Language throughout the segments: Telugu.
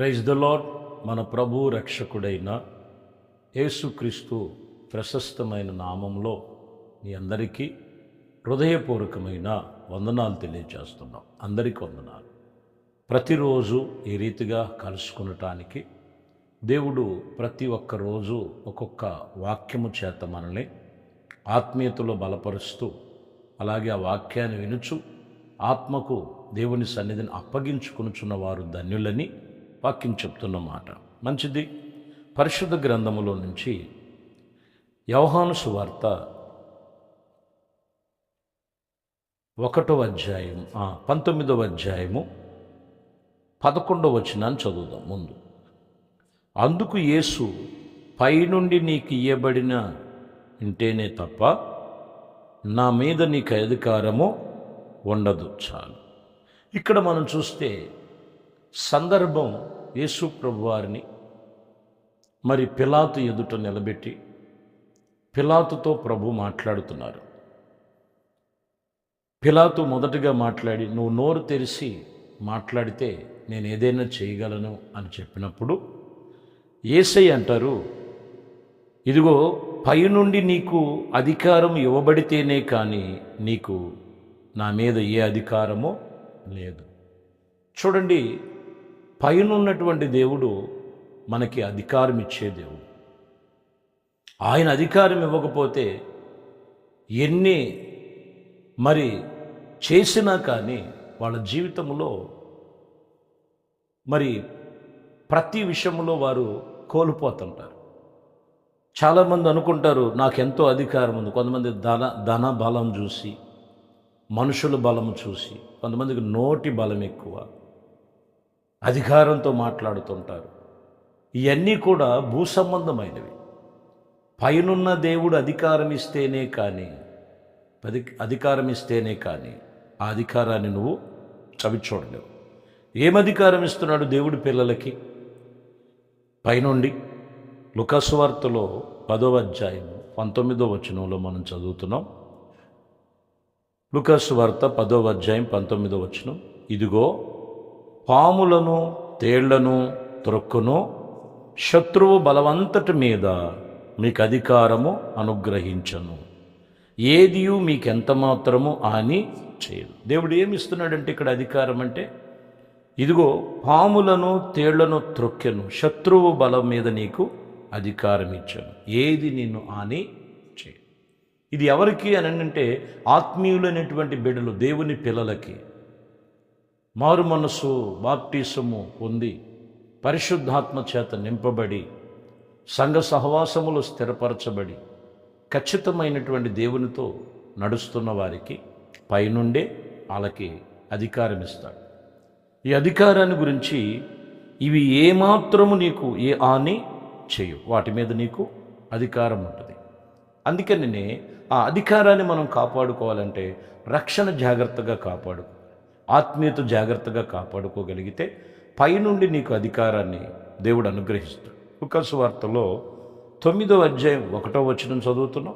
Praise the lord. మన ప్రభు రక్షకుడైన యేసుక్రీస్తు ప్రశస్తమైన నామంలో మీ అందరికీ హృదయపూర్వకమైన వందనాలు తెలియజేస్తున్నాం. అందరికీ వందనాలు. ప్రతిరోజు ఈ రీతిగా కలుసుకునటానికి దేవుడు ప్రతి ఒక్క రోజు ఒక్కొక్క వాక్యము చేత మనల్ని ఆత్మీయతలో బలపరుస్తూ, అలాగే ఆ వాక్యాన్ని వినుచు ఆత్మకు దేవుని సన్నిధిని అప్పగించుకొనుచున్న వారు ధన్యులని వాక్యం చెప్తున్న మాట. మంచిది. పరిశుద్ధ గ్రంథములో నుంచి యోహాను సువార్త 1వ అధ్యాయం 19వ అధ్యాయము 11వ వచనాన్ని చదువుదాం. ముందు, అందుకు యేసు, పైనుండి నీకు ఇయ్యబడిన ఇంటేనే తప్ప నా మీద నీకు అధికారము ఉండదు. చాలు. ఇక్కడ మనం చూస్తే సందర్భం, యేసు ప్రభువారిని మరి పిలాతు ఎదుట నిలబెట్టి పిలాతుతో ప్రభు మాట్లాడుతున్నారు. పిలాతు మొదటగా మాట్లాడి, నువ్వు నోరు తెరిచి మాట్లాడితే నేను ఏదైనా చేయగలను అని చెప్పినప్పుడు యేసయ్య అంటారు, ఇదిగో పైనుండి నీకు అధికారం ఇవ్వబడితేనే కానీ నీకు నా మీద ఏ అధికారమో లేదు. చూడండి, పైనున్నటువంటి దేవుడు మనకి అధికారం ఇచ్చే దేవుడు. ఆయన అధికారం ఇవ్వకపోతే ఎన్ని మరి చేసినా కానీ వాళ్ళ జీవితంలో మరి ప్రతి విషయంలో వారు కోల్పోతుంటారు. చాలామంది అనుకుంటారు నాకెంతో అధికారం ఉంది. కొంతమంది ధన బలం చూసి, మనుషుల బలం చూసి, కొంతమందికి నోటి బలం ఎక్కువ, అధికారంతో మాట్లాడుతుంటారు. ఇవన్నీ కూడా భూ సంబంధమైనవి. పైనున్న దేవుడు అధికారం ఇస్తేనే కానీ ఆ అధికారాన్ని నువ్వు చవి చూడలేవు. ఏం అధికారం ఇస్తున్నాడు దేవుడి పిల్లలకి? పైనుండి లూకాసు వార్తలో 10వ అధ్యాయం 19వ వచనంలో మనం చదువుతున్నాం. లూకాసు వార్త 10వ అధ్యాయం 19వ వచనం, ఇదిగో పాములను తేళ్లను త్రొక్కును శత్రువు బలవంతటి మీద మీకు అధికారము అనుగ్రహించను, ఏదియు మీకెంత మాత్రము హాని చేయదు. దేవుడు ఏమిస్తున్నాడంటే ఇక్కడ అధికారం అంటే, ఇదిగో పాములను తేళ్లను త్రొక్కెను, శత్రువు బలం మీద నీకు అధికారం ఇచ్చాను, ఏది నిన్ను హాని చేయదు. ఇది ఎవరికి అని అంటే, ఆత్మీయులైనటువంటి బిడ్డలు, దేవుని పిల్లలకి, మారు మనసు బాప్టిసము పొంది పరిశుద్ధాత్మ చేత నింపబడి సంఘ సహవాసములు స్థిరపరచబడి ఖచ్చితమైనటువంటి దేవునితో నడుస్తున్న వారికి పైనుండే వాళ్ళకి అధికారం ఇస్తాడు. ఈ అధికారాన్ని గురించి, ఇవి ఏమాత్రము నీకు ఏ హాని చేయు, వాటి మీద నీకు అధికారం ఉంటుంది. అందుకనే ఆ అధికారాన్ని మనం కాపాడుకోవాలంటే రక్షణ జాగ్రత్తగా కాపాడుకో, ఆత్మీయత జాగ్రత్తగా కాపాడుకోగలిగితే పైనుండి నీకు అధికారాన్ని దేవుడు అనుగ్రహిస్తాడు. లూకాసు వార్తలో 9వ అధ్యాయం 1వ వచనం చదువుతున్నాం.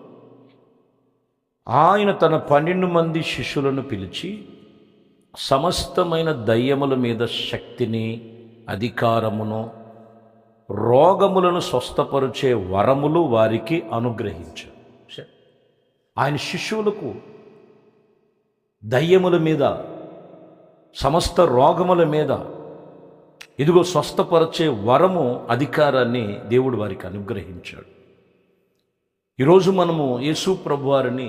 ఆయన తన 12 మంది శిష్యులను పిలిచి సమస్తమైన దయ్యముల మీద శక్తిని, అధికారమును, రోగములను స్వస్థపరిచే వరములు వారికి అనుగ్రహించాడు. ఆయన శిష్యులకు దయ్యముల మీద, సమస్త రోగముల మీద ఇదిగో స్వస్థపరిచే వరము, అధికారాన్ని దేవుడు వారికి అనుగ్రహించాడు. ఈరోజు మనము యేసు ప్రభువారిని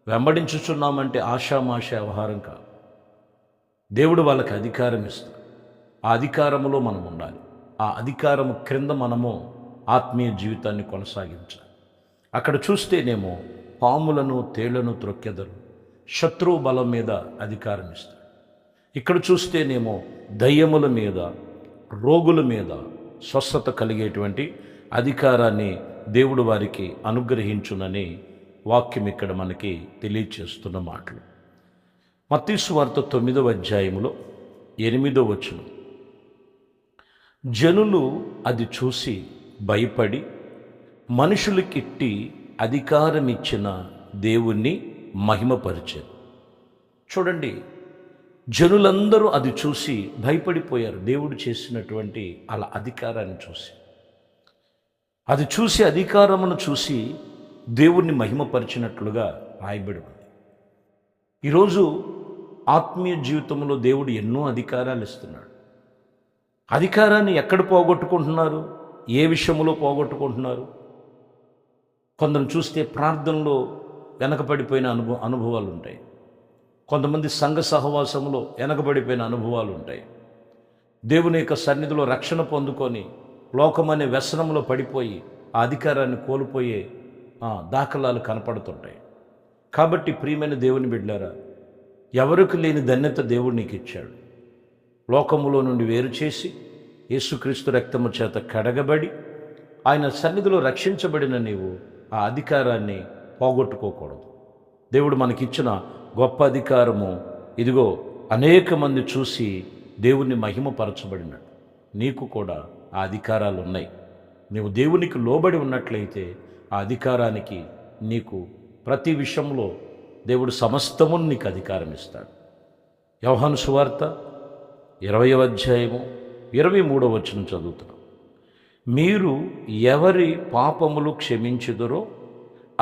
వెంబడించుచున్నామంటే ఆషామాష వ్యవహారం కాదు. దేవుడు వాళ్ళకి అధికారం ఇస్తాడు. ఆ అధికారములో మనం ఉండాలి. ఆ అధికారము క్రింద మనము ఆత్మీయ జీవితాన్ని కొనసాగించాలి. అక్కడ చూస్తేనేమో పాములను తేళ్లను త్రొక్కెదరు, శత్రువు బలం మీద అధికారం ఇస్తాడు. ఇక్కడ చూస్తేనేమో దయ్యముల మీద, రోగుల మీద స్వస్థత కలిగేటువంటి అధికారాన్ని దేవుడు వారికి అనుగ్రహించునని వాక్యం ఇక్కడ మనకి తెలియచేస్తున్న మాటలు. మత్తయి సువార్త 9వ అధ్యాయములో 8వ వచనం, జనులు అది చూసి భయపడి మనుషులకిట్టి అధికారం ఇచ్చిన దేవుణ్ణి మహిమపరిచారు. చూడండి, జనులందరూ అది చూసి భయపడిపోయారు, దేవుడు చేసినటువంటి అలా అధికారాన్ని చూసి. అది చూసి, అధికారమును చూసి దేవుణ్ణి మహిమపరిచినట్లుగా రాయబడి ఉంది. ఈరోజు ఆత్మీయ జీవితంలో దేవుడు ఎన్నో అధికారాలు ఇస్తున్నాడు. అధికారాన్ని ఎక్కడ పోగొట్టుకుంటున్నారు? ఏ విషయంలో పోగొట్టుకుంటున్నారు? కొందరు చూస్తే ప్రార్థనలో వెనకబడిపోయిన అనుభవాలు ఉంటాయి. కొంతమంది సంఘ సహవాసంలో వెనకబడిపోయిన అనుభవాలు ఉంటాయి. దేవుని యొక్క సన్నిధిలో రక్షణ పొందుకొని లోకమనే వ్యసనంలో పడిపోయి ఆ అధికారాన్ని కోల్పోయే దాఖలాలు కనపడుతుంటాయి. కాబట్టి ప్రియమైన దేవుని బిడ్డలారా, ఎవరికి లేని ధన్యత దేవుడు నీకు ఇచ్చాడు. లోకములో నుండి వేరు చేసి యేసుక్రీస్తు రక్తము చేత కడగబడి ఆయన సన్నిధిలో రక్షించబడిన నీవు ఆ అధికారాన్ని పోగొట్టుకోకూడదు. దేవుడు మనకిచ్చిన గొప్ప అధికారము ఇదిగో అనేక మంది చూసి దేవుణ్ణి మహిమపరచబడినాడు. నీకు కూడా ఆ అధికారాలు ఉన్నాయి. నీవు దేవునికి లోబడి ఉన్నట్లయితే ఆ అధికారానికి నీకు ప్రతి విషయంలో దేవుడు సమస్తమును నీకు అధికారం ఇస్తాడు. యోహాను సువార్త 20వ అధ్యాయము 23వ వచనం చదువుతున్నాం. మీరు ఎవరి పాపములు క్షమించుదురో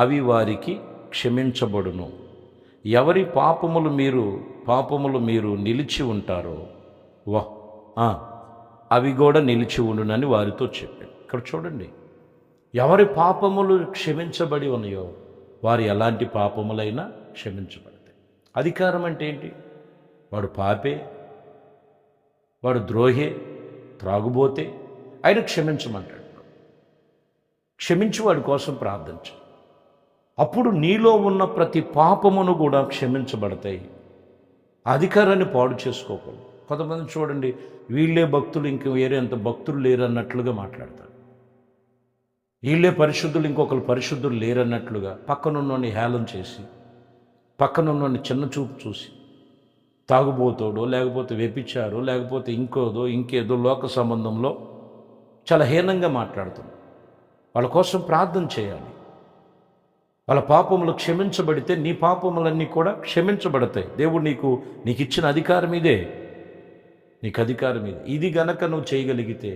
అవి వారికి క్షమించబడును, ఎవరి పాపములు మీరు నిలిచి ఉంటారో అవి కూడా నిలిచి ఉండునని వారితో చెప్పాను. ఇక్కడ చూడండి, ఎవరి పాపములు క్షమించబడి ఉన్నాయో వారు ఎలాంటి పాపములైనా క్షమించబడతాయి. అధికారం అంటే ఏంటి? వాడు పాపే, వాడు ద్రోహే, త్రాగుబోతే ఆయన క్షమించమంటాడు. క్షమించి వాడి కోసం ప్రార్థించు. అప్పుడు నీలో ఉన్న ప్రతి పాపమును కూడా క్షమించబడతాయి. అధికారాన్ని పాడు చేసుకోకూడదు. కొంతమంది చూడండి, వీళ్ళే భక్తులు, ఇంక వేరే అంత భక్తులు లేరన్నట్లుగా మాట్లాడతారు. వీళ్ళే పరిశుద్ధులు, ఇంకొకరు పరిశుద్ధులు లేరన్నట్లుగా పక్కనున్నోని హేళన చేసి, పక్కనున్నోని చిన్న చూపు చూసి, తాగుబోతోడో లేకపోతే వ్యభిచారో లేకపోతే ఇంకేదో లోక సంబంధంలో చాలా హీనంగా మాట్లాడుతుంది. వాళ్ళ కోసం ప్రార్థన చేయాలి. వాళ్ళ పాపములు క్షమించబడితే నీ పాపములన్నీ కూడా క్షమించబడతాయి. దేవుడు నీకు ఇచ్చిన అధికారం ఇదే. నీకు అధికారం ఇది. ఇది గనక నువ్వు చేయగలిగితే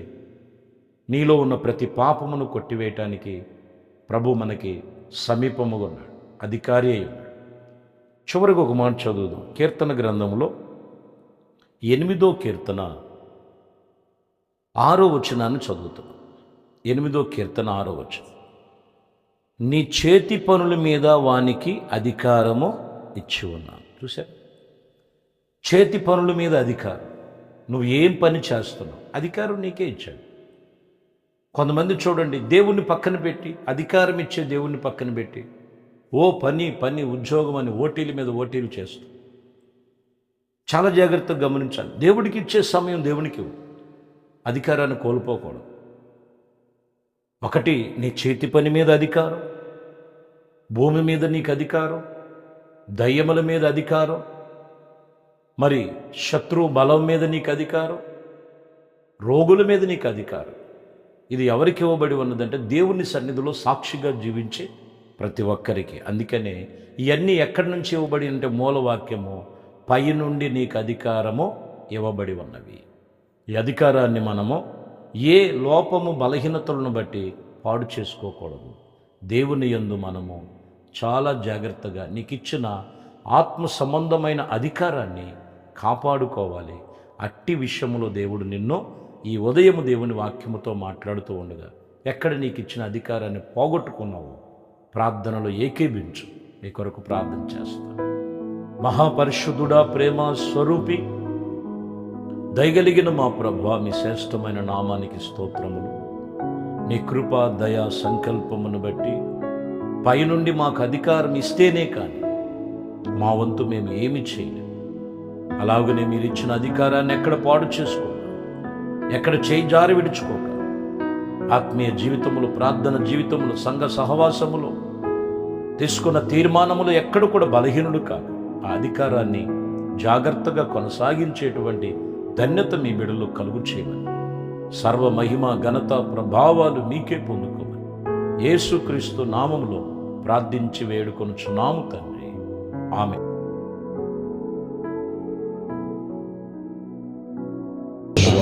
నీలో ఉన్న ప్రతి పాపమును కొట్టివేయటానికి ప్రభు మనకి సమీపముగా ఉన్నాడు, అధికారి అయి ఉన్నాడు. చివరికి ఒక మాట చదువుదాం. కీర్తన గ్రంథంలో 8వ కీర్తన 6వ వచనాన్ని చదువుతున్నాం. 8వ కీర్తన 6వ వచనం. నీ చేతి పనుల మీద వానికి అధికారము ఇచ్చి ఉన్నాను. చూసారు, చేతి పనుల మీద అధికారం. నువ్వు ఏం పని చేస్తున్నావు, అధికారం నీకే ఇచ్చాడు. కొంతమంది చూడండి, దేవుణ్ణి పక్కన పెట్టి, అధికారం ఇచ్చే దేవుణ్ణి పక్కన పెట్టి పని ఉద్యోగం అని ఓటీల మీద ఓటీలు చేస్తూ. చాలా జాగ్రత్తగా గమనించాలి. దేవుడికి ఇచ్చే సమయం దేవునికి ఇవ్వు. అధికారాన్ని కోల్పోకూడదు. ఒకటి, నీ చేతి పని మీద అధికారం, భూమి మీద నీకు అధికారం, దయ్యముల మీద అధికారం, మరి శత్రు బలం మీద నీకు అధికారం, రోగుల మీద నీకు అధికారం. ఇది ఎవరికి ఇవ్వబడి ఉన్నదంటే దేవుని సన్నిధిలో సాక్షిగా జీవించే ప్రతి ఒక్కరికి. అందుకనే ఇవన్నీ ఎక్కడి నుంచి ఇవ్వబడి అంటే మూలవాక్యము, పై నుండి నీకు అధికారము ఇవ్వబడి ఉన్నవి. ఈ అధికారాన్ని మనము ఏ లోపము బలహీనతలను బట్టి పాడు చేసుకోకూడదు. దేవుని యందు మనము చాలా జాగ్రత్తగా నీకిచ్చిన ఆత్మ సంబంధమైన అధికారాన్ని కాపాడుకోవాలి. అట్టి విషయంలో దేవుడు నిన్ను ఈ ఉదయము దేవుని వాక్యముతో మాట్లాడుతూ ఉండగా ఎక్కడ నీకు ఇచ్చిన అధికారాన్ని పోగొట్టుకున్నావు, ప్రార్థనలో ఏకీభించు. నీ కొరకు ప్రార్థన చేస్తాను. మహాపరిశుద్ధుడా, ప్రేమ స్వరూపి, దయగలిగిన మా ప్రభువా, మీ శ్రేష్టమైన నామానికి స్తోత్రములు. నీ కృప, దయా సంకల్పమును బట్టి పైనుండి మాకు అధికారం ఇస్తేనే కానీ మా వంతు మేము ఏమి చేయలేము. అలాగనే మీరు ఇచ్చిన అధికారాన్ని ఎక్కడ పాడు చేసుకోక, ఎక్కడ చేయి జారి విడుచుకోక, ఆత్మీయ జీవితములు, ప్రార్థన జీవితములు, సంఘ సహవాసములు, తీసుకున్న తీర్మానములు ఎక్కడ కూడా బలహీనుడు కాదు. ఆ అధికారాన్ని జాగ్రత్తగా కొనసాగించేటువంటి ధన్యత మీ బిడ్డలో కలుగు చేయమని, సర్వ మహిమ ఘనత ప్రభావాలు మీకే పొందుకోమని యేసుక్రీస్తు నామములో ప్రార్థించి వేడుకొనుచున్నాము తండ్రి. ఆమేన్.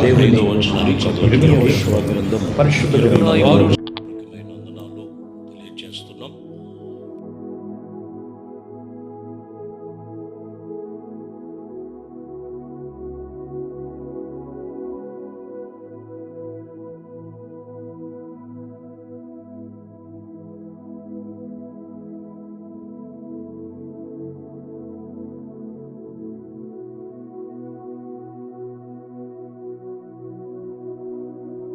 15వ వచనాన్ని చదవండి. యెహోషువ గ్రంథము పరిశుద్ధ గ్రంథం